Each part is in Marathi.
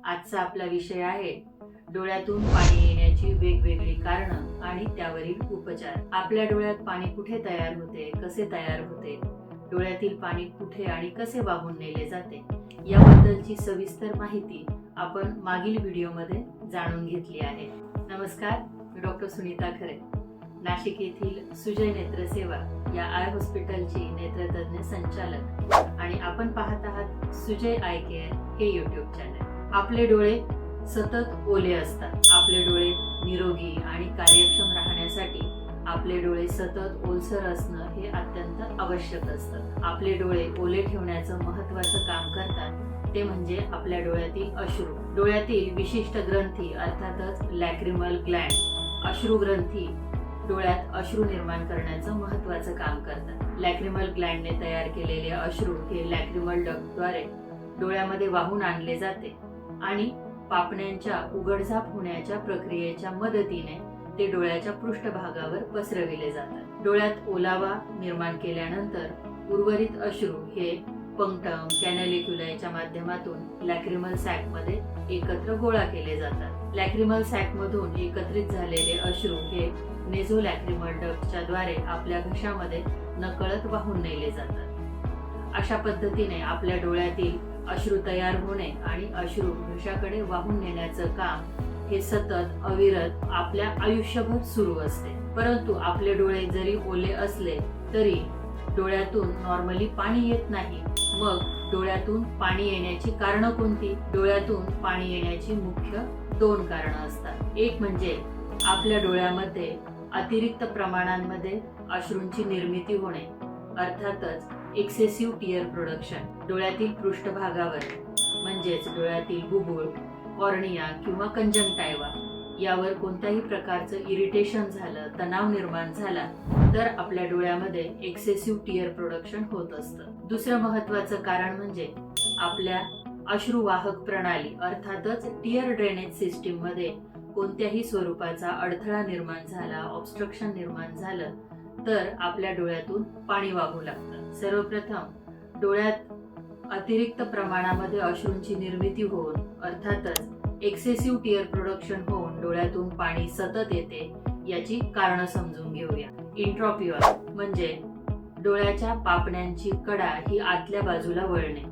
आजचा आपला विषय आहे डोळ्यातून पाणी येण्याची वेगवेगळी कारणं आणि त्यावरील उपचार। आपल्या डोळ्यात पाणी कुठे तयार होते, कसे तयार होते, डोळ्यातील पाणी कुठे आणि कसे वाहून नेले जाते याबद्दलची सविस्तर माहिती आपण मागील व्हिडिओमध्ये जाणून घेतली आहे। नमस्कार, मी डॉक्टर सुनीता खरे, नाशिक येथील सुजय नेत्र सेवा या आय हॉस्पिटलची नेत्रतज्ञ संचालक आणि आपण पाहत आहात सुजय आय केअर हे यूट्यूब चॅनल। आपले डोळे सतत ओले असतात। आपले डोळे निरोगी आणि कार्यक्षम राहण्यासाठी आपले डोळे सतत ओलसर असणं हे अत्यंत आवश्यक असतं। आपले डोळे ओले ठेवण्याचं महत्त्वाचं काम करतात ते म्हणजे आपल्या डोळ्यातील अश्रू। डोळ्यातील विशिष्ट ग्रंथी अर्थातच लॅक्रिमल ग्लँड अश्रू ग्रंथी डोळ्यात अश्रू निर्माण करण्याचं महत्त्वाचं काम करतात। लॅक्रिमल ग्लँडने तयार केलेले अश्रू हे लॅक्रिमल डक्टद्वारे डोळ्यामध्ये वाहून आणले जाते आणि पापण्यांच्या उघडझाप होण्याच्या प्रक्रियेच्या मदतीने ते डोळ्याच्या पृष्ठभागावर पसरविले जातात। डोळ्यात ओलावा निर्माण केल्यानंतर उर्वरित अश्रू हे पंक्टम कॅनॅलिक्युलाच्या माध्यमातून लॅक्रिमल सॅक मध्ये एकत्र गोळा केले जातात। लॅक्रिमल सॅक मधून एकत्रित झालेले अश्रू हे नेझोलॅक्रिमल डक्टच्या द्वारे आपल्या घशामध्ये नकळत वाहून नेले जातात। अशा पद्धतीने आपल्या डोळ्यातील अश्रू तयार होणे आणि अश्रू घशाकडे वाहून नेण्याचं काम हे सतत अविरत आपल्या आयुष्यभर सुरू असते। परंतु आपले डोळे जरी ओले असले तरी डोळ्यातून नॉर्मली पाणी येत नाही। मग डोळ्यातून पाणी येण्याची कारणं कोणती? डोळ्यातून पाणी येण्याची मुख्य दोन कारणं असतात। एक म्हणजे आपल्या डोळ्यामध्ये अतिरिक्त प्रमाणांमध्ये अश्रूंची निर्मिती होणे, अर्थातच एक्सेसिव्ह टीयर प्रोडक्शन। डोळ्यातील पृष्ठभागावर म्हणजेच डोळ्यातील बुबुळ, कॉर्निया किंवा कंजंक्टायवा यावर कोणत्याही प्रकारचं इरिटेशन झालं, तणाव निर्माण झाला तर आपल्या डोळ्यामध्ये एक्सेसिव्ह टीयर प्रोडक्शन होत असतं। दुसरं महत्त्वाचं कारण म्हणजे आपल्या अश्रुवाहक प्रणाली अर्थातच टीयर ड्रेनेज सिस्टीम मध्ये कोणत्याही स्वरूपाचा अडथळा निर्माण झाला, ऑब्स्ट्रक्शन निर्माण झालं तर आपल्या डोळ्यातून पाणी वाहू लागतं। सर्वप्रथम डोळ्यात अतिरिक्त प्रमाणामध्ये अश्रूंची निर्मिती होऊन अर्थातच एक्सेसिव्ह टीयर प्रोडक्शन होऊन डोळ्यातून पाणी सतत येते याची कारणं समजून घेऊया। इंट्रॉपिओल म्हणजे डोळ्याच्या पापण्यांची कडा ही आतल्या बाजूला वळणे,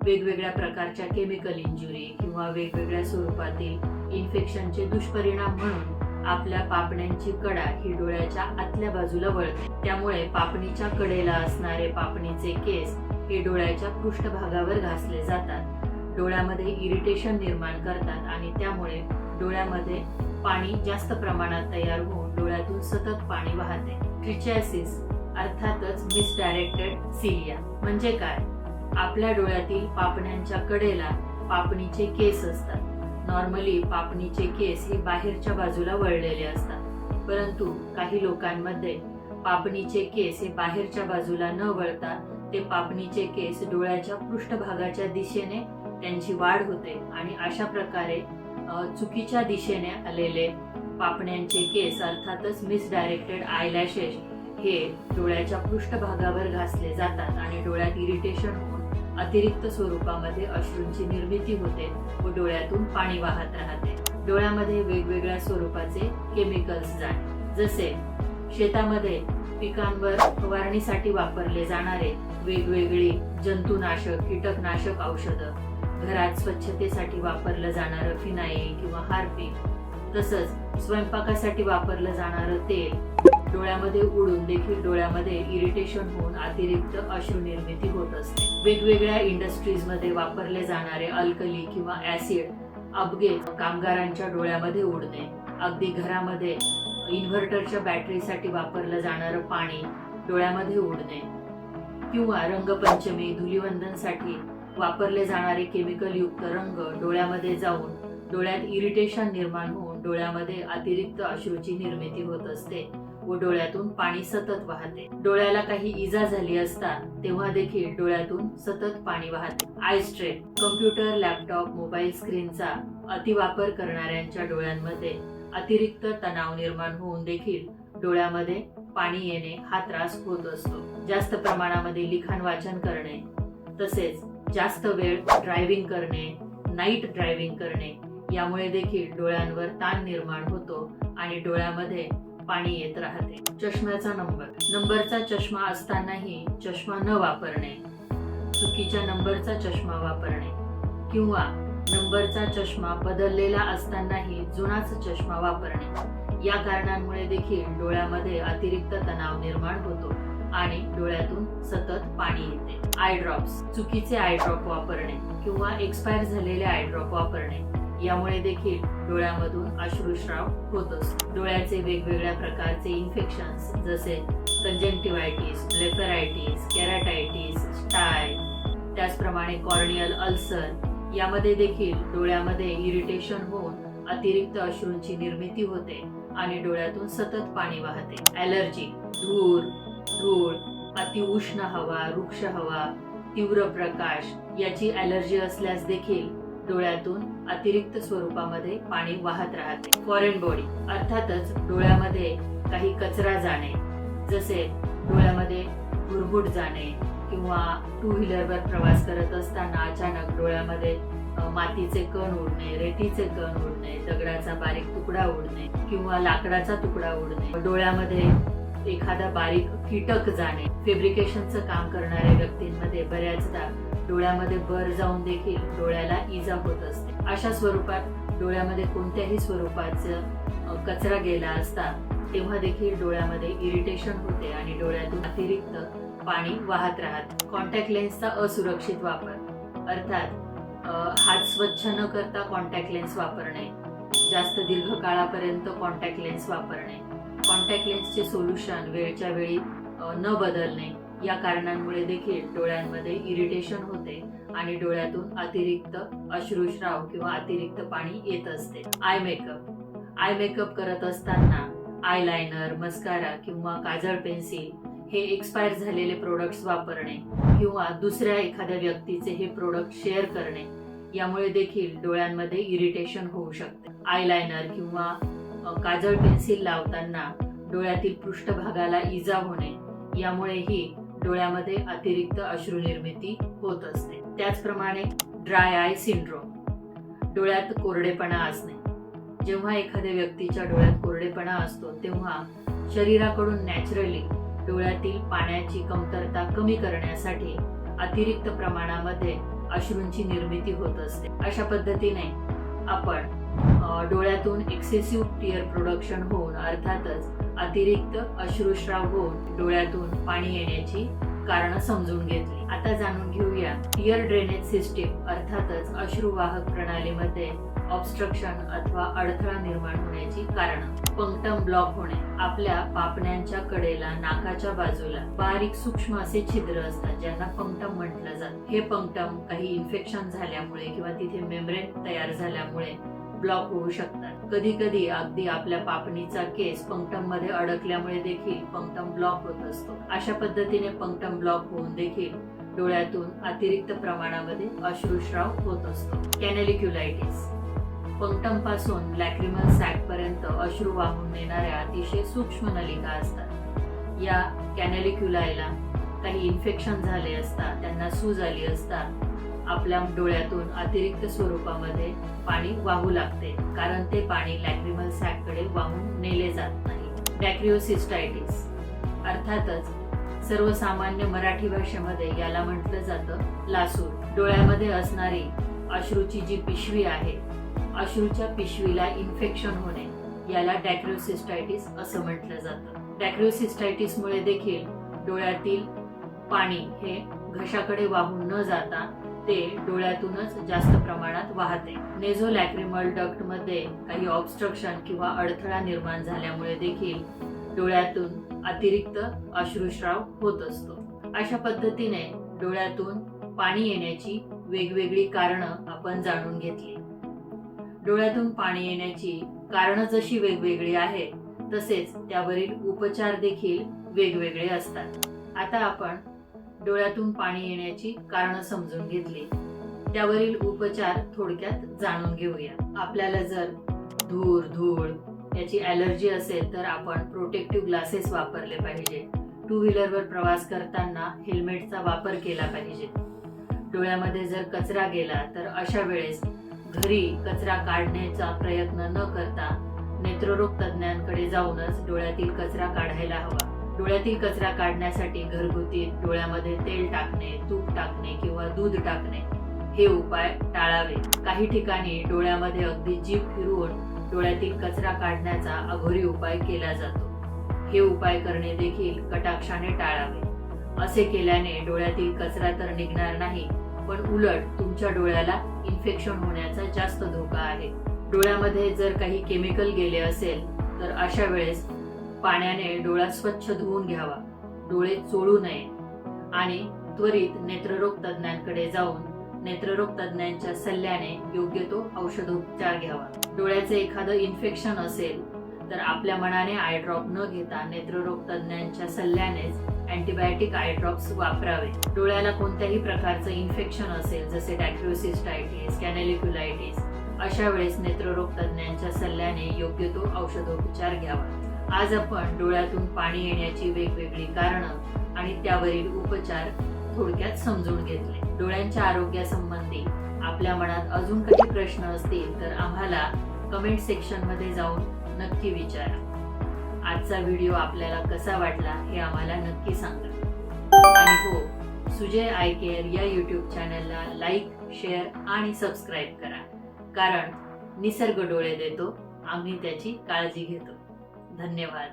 वेगवेगळ्या प्रकारच्या केमिकल इंजुरी किंवा वेगवेगळ्या स्वरूपातील इन्फेक्शनचे दुष्परिणाम म्हणून आपल्या पापण्यांची कडा ही डोळ्याच्या आतल्या बाजूला वळते। त्यामुळे पापणीच्या कडेला असणारे पापणीचे केस हे डोळ्याच्या पृष्ठभागावर घासले जातात, डोळ्यामध्ये इरिटेशन निर्माण करतात आणि त्यामुळे डोळ्यामध्ये पाणी जास्त प्रमाणात तयार होऊन डोळ्यातून सतत पाणी वाहते। ट्रिचॅसिस अर्थातच मिसडायरेक्टेड सिलिया म्हणजे काय? आपल्या डोळ्यातील पापण्यांच्या कडेला पापणीचे केस असतात। नॉर्मली पापणीचे केस हे बाहेरच्या बाजूला वळलेले असतात, परंतु काही लोकांमध्ये पापणीचे केस हे बाहेरच्या बाजूला न वळता ते पापणीचे केस डोळ्याच्या पृष्ठभागाच्या दिशेने त्यांची वाढ होते आणि अशा प्रकारे चुकीच्या दिशेने आलेले पापण्यांचे केस अर्थातच मिसडायरेक्टेड आयलॅशेस हे डोळ्याच्या पृष्ठभागावर घासले जातात आणि डोळ्यात इरिटेशन होऊन अतिरिक्त स्वरूपामध्ये अश्रूंची निर्मिती होते व डोळ्यातून पाणी वाहत राहते। डोळ्यामध्ये वेगवेगळ्या स्वरूपाचे केमिकल्स जाणे, जसे शेतामध्ये पिकांवर फवारणीसाठी वापरले जाणारे वेगवेगळी जंतुनाशक, कीटकनाशक औषधं, घरात स्वच्छतेसाठी वापरलं जाणारं फिनाईल किंवा हार्पिक, तसंच स्वयंपाकासाठी वापरलं जाणारं तेल डोळ्यामध्ये उडून देखील डोळ्यामध्ये इरिटेशन होऊन अतिरिक्त अश्रू निर्मिती होत असते। वेगवेगळ्या इंडस्ट्रीज मध्ये वापरले जाणारे अल्कली किंवा ऍसिड अपघे कामगारांच्या डोळ्यामध्ये उडणे, अगदी घरामध्ये इन्व्हर्टरच्या बॅटरीसाठी वापरलं जाणारं पाणी डोळ्यामध्ये उडणे किंवा रंगपंचमी धुलिवंदनसाठी वापरले जाणारे केमिकल युक्त रंग डोळ्यामध्ये जाऊन डोळ्यात इरिटेशन निर्माण होऊन डोळ्यामध्ये अतिरिक्त अश्रूची निर्मिती होत असते व डोळ्यातून पाणी सतत वाहते। डोळ्याला काही इजा झाली असता तेव्हा देखील डोळ्यातून सतत पाणी वाहते। Eye strain computer, laptop, mobile स्क्रीनचा अतिवापर करणाऱ्यांच्या डोळ्यांमध्ये अतिरिक्त तणाव निर्माण होऊन देखील डोळ्यामध्ये पाणी येणे हा त्रास होत असतो। जास्त प्रमाणामध्ये लिखाण वाचन करणे, तसेच जास्त वेळ ड्रायव्हिंग करणे, नाईट ड्रायव्हिंग करणे यामुळे देखील डोळ्यांवर ताण निर्माण होतो आणि डोळ्यामध्ये पाणी येत राहते. चष्म्याचा नंबरचा चष्मा असतानाही चष्मा न वापरणे, चुकीच्या नंबरचा चष्मा वापरणे किंवा नंबरचा चष्मा बदललेला असतानाही जुनाच चष्मा वापरणे या कारणांमुळे देखील डोळ्यामध्ये अतिरिक्त तणाव निर्माण होतो आणि डोळ्यातून सतत पाणी येते. आय ड्रॉप्स, चुकीचे आय ड्रॉप वापरणे किंवा एक्सपायर झालेले आय ड्रॉप वापरणे यामुळे देखील डोळ्यामधून अश्रुस्राव होत असतो. डोळ्याचे वेगवेगळ्या प्रकारचे इन्फेक्शन्स जसे कंजंक्टिव्हायटिस, ब्लेफरायटिस, केराटायटिस, स्टाय, त्याचप्रमाणे कॉर्नियल अल्सर यामध्ये देखील डोळ्यामध्ये इरिटेशन होऊन अतिरिक्त अश्रूंची निर्मिती होते आणि डोळ्यातून सतत पाणी वाहते. ॲलर्जी, धूळ, अतिउष्ण हवा, रुक्ष हवा, तीव्र प्रकाश याची ॲलर्जी असल्यास देखील डोळ्यातून अतिरिक्त स्वरूपामध्ये पाणी वाहत राहते. फॉरेन बॉडी, अर्थातच डोळ्यामध्ये काही कचरा जाणे, जसे डोळ्यामध्ये गुरगुट जाणे किंवा टू व्हीलरवर प्रवास करत असताना अचानक डोळ्यामध्ये मातीचे कण उडणे, रेतीचे कण उडणे, दगडाचा बारीक तुकडा उडणे किंवा लाकडाचा तुकडा उडणे, डोळ्यामध्ये एखादा बारीक कीटक जाणे. फॅब्रिकेशनचं काम करणाऱ्या व्यक्तींमध्ये बऱ्याचदा डोळ्यामध्ये बर जाऊन देखील डोळ्याला इजा होत असते. अशा स्वरूपात डोळ्यामध्ये कोणत्याही स्वरूपाचं कचरा गेला असता तेव्हा देखील डोळ्यामध्ये इरिटेशन होते आणि डोळ्यातून अतिरिक्त पाणी वाहत राहते. कॉन्टॅक्ट लेन्सचा असुरक्षित वापर, अर्थात हात स्वच्छ न करता कॉन्टॅक्ट लेन्स वापरणे, जास्त दीर्घ काळापर्यंत कॉन्टॅक्ट लेन्स वापरणे, कॉन्टॅक्ट लेन्सचे सोल्युशन वेळच्या वेळी न बदलणे या कारणांमुळे देखील डोळ्यांमध्ये इरिटेशन होते आणि डोळ्यातून अतिरिक्त अश्रुस्राव किंवा अतिरिक्त पाणी येत असते. आय मेकअप करत असताना आयलाइनर, मस्कारा किंवा काजळ पेन्सिल हे एक्सपायर झालेले प्रोडक्ट्स वापरणे किंवा दुसऱ्या एखाद्या व्यक्तीचे हे प्रोडक्ट शेअर करणे यामुळे देखील डोळ्यांमध्ये इरिटेशन होऊ शकते. आयलाइनर किंवा काजळ पेन्सिल लावताना डोळ्यातील पृष्ठभागाला इजा होणे यामुळेही डोळ्यामध्ये अतिरिक्त अश्रू निर्मिती होत असते. त्याचप्रमाणे ड्राय आय सिंड्रोम, डोळ्यात कोरडेपणा असणे. जेव्हा एखाद्या व्यक्तीच्या डोळ्यात कोरडेपणा असतो तेव्हा शरीराकडून नॅचरली डोळ्यातील पाण्याची कमतरता कमी करण्यासाठी अतिरिक्त प्रमाणामध्ये अश्रूंची निर्मिती होत असते. अशा पद्धतीने आपण डोळ्यातून एक्सेसिव्ह टीयर प्रोडक्शन होऊन अर्थातच अतिरिक्त अश्रुस्राव होऊन डोळ्यातून पाणी येण्याची कारणं समजून घेतली. आता जाणून घेऊया टीयर ड्रेनेज सिस्टीम अर्थातच अश्रुवाहक प्रणालीमध्ये ऑब्स्ट्रक्शन अथवा अडथळा निर्माण होण्याची कारणं. पंक्टम ब्लॉक होणे, आपल्या पापण्यांच्या कडेला नाकाच्या बाजूला बारीक सूक्ष्म असे छिद्र असतात ज्यांना पंक्टम म्हटलं जातं. हे पंक्टम काही इन्फेक्शन झाल्यामुळे किंवा तिथे मेम्ब्रेन तयार झाल्यामुळे ब्लॉक होऊ शकतात. कधी कधी अगदी आपल्या पापणीचा केस पंक्टम मध्ये अडकल्यामुळे देखील पंक्टम ब्लॉक होत असतो. अशा पद्धतीने पंक्टम ब्लॉक होऊन देखील डोळ्यातून अतिरिक्त प्रमाणामध्ये अश्रुस्राव होत असतो. कॅनॅलिक्युलायटिस, पंक्टम पासून लॅक्रिमल सॅक पर्यंत अश्रू वाहून नेणाऱ्या अतिशय सूक्ष्म नलिका असतात. या कॅनॅलिक्युलायला काही इन्फेक्शन झाले असता, त्यांना सूज आली असता आपल्या डोळ्यातून अतिरिक्त स्वरूपामध्ये पाणी वाहू लागते कारण ते पाणी लॅक्रिमल सॅक कडे वाहून नेले जात नाही. डॅक्रिओसिस्टायटिस, अर्थातच सर्वसामान्य मराठी भाषेमध्ये याला म्हटलं जातं लासूर. डोळ्यामध्ये असणारी अश्रूची जी पिशवी आहे, अश्रूच्या पिशवीला इन्फेक्शन होणे याला डॅक्रिओसिस्टायटिस असं म्हटलं जातं. डॅक्रिओसिस्टायटिसमुळे देखील डोळ्यातील पाणी हे घशाकडे वाहून न जाता ते डोळ्यातूनच जास्त प्रमाणात वाहते. नेझोलॅक्रिमल डक्ट मध्ये काही ऑब्स्ट्रक्शन किंवा अडथळा निर्माण झाल्यामुळे देखील डोळ्यातून अतिरिक्त अश्रुस्राव होत असतो. अशा पद्धतीने डोळ्यातून पाणी येण्याची वेगवेगळी कारणं आपण जाणून घेतली. डोळ्यातून पाणी येण्याची कारणं जशी वेगवेगळी आहेत तसेच त्यावरील उपचार देखील वेगवेगळे असतात. आता आपण डोळ्यातून पाणी येण्याची कारणं समजून घेतली, त्यावरील उपचार थोडक्यात जाणून घेऊया. आपल्याला जर धूळ याची ॲलर्जी असेल तर आपण प्रोटेक्टिव्ह ग्लासेस वापरले पाहिजे. टू व्हीलरवर प्रवास करताना हेल्मेटचा वापर केला पाहिजे. डोळ्यामध्ये जर कचरा गेला तर अशा वेळेस घरी कचरा काढण्याचा प्रयत्न न करता नेत्ररोग तज्ञांकडे जाऊनच डोळ्यातील कचरा काढायला हवा. डोळ्यातील कचरा काढण्यासाठी घरगुती डोळ्यामध्ये तेल टाकणे, तूप टाकणे किंवा दूध टाकणे हे उपाय टाळावे. काही ठिकाणी डोळ्यामध्ये अगदी जीभ फिरवून डोळ्यातील कचरा काढण्याचा अघोरी उपाय केला जातो. हे उपाय करणे देखील कटाक्षाने टाळावे. असे केल्याने डोळ्यातील कचरा तर निघणार नाही, पण उलट तुमच्या डोळ्याला इन्फेक्शन होण्याचा जास्त धोका आहे. डोळ्यामध्ये जर काही केमिकल गेले असेल तर अशा वेळेस पाण्याने डोळा स्वच्छ धुवून घ्यावा, डोळे चोळू नये आणि त्वरित नेत्ररोग तज्ञांकडे जाऊन नेत्ररोग तज्ञांच्या सल्ल्याने योग्य तो औषधोपचार घ्यावा. डोळ्याचे एखादं इन्फेक्शन असेल तर आपल्या मनाने आय ड्रॉप न घेता नेत्ररोग तज्ञांच्या सल्ल्यानेच अँटीबायोटिक आय ड्रॉप्स वापरावे. डोळ्याला कोणत्याही प्रकारचं इन्फेक्शन असेल जसे डॅक्रोसिस्टायटिस, कॅनेलिक्युलायटिस अशा वेळेस नेत्ररोग तज्ञांच्या सल्ल्याने योग्य तो औषधोपचार घ्यावा. आज आपण डोळ्यातून पाणी येण्याची वेगवेगळी कारणं आणि त्यावरील उपचार थोडक्यात समजून घेतले. डोळ्यांच्या आरोग्यासंबंधी आपल्या मनात अजून काही प्रश्न असतील तर आम्हाला कमेंट सेक्शन मध्ये जाऊन नक्की विचारा. आजचा व्हिडिओ आपल्याला कसा वाटला हे आम्हाला नक्की सांगा. आणि हो, सुजय आय केअर या YouTube चॅनलला लाईक, शेअर आणि सबस्क्राईब करा, कारण निसर्ग डोळे देतो, आम्ही त्याची काळजी घेतो. धन्यवाद.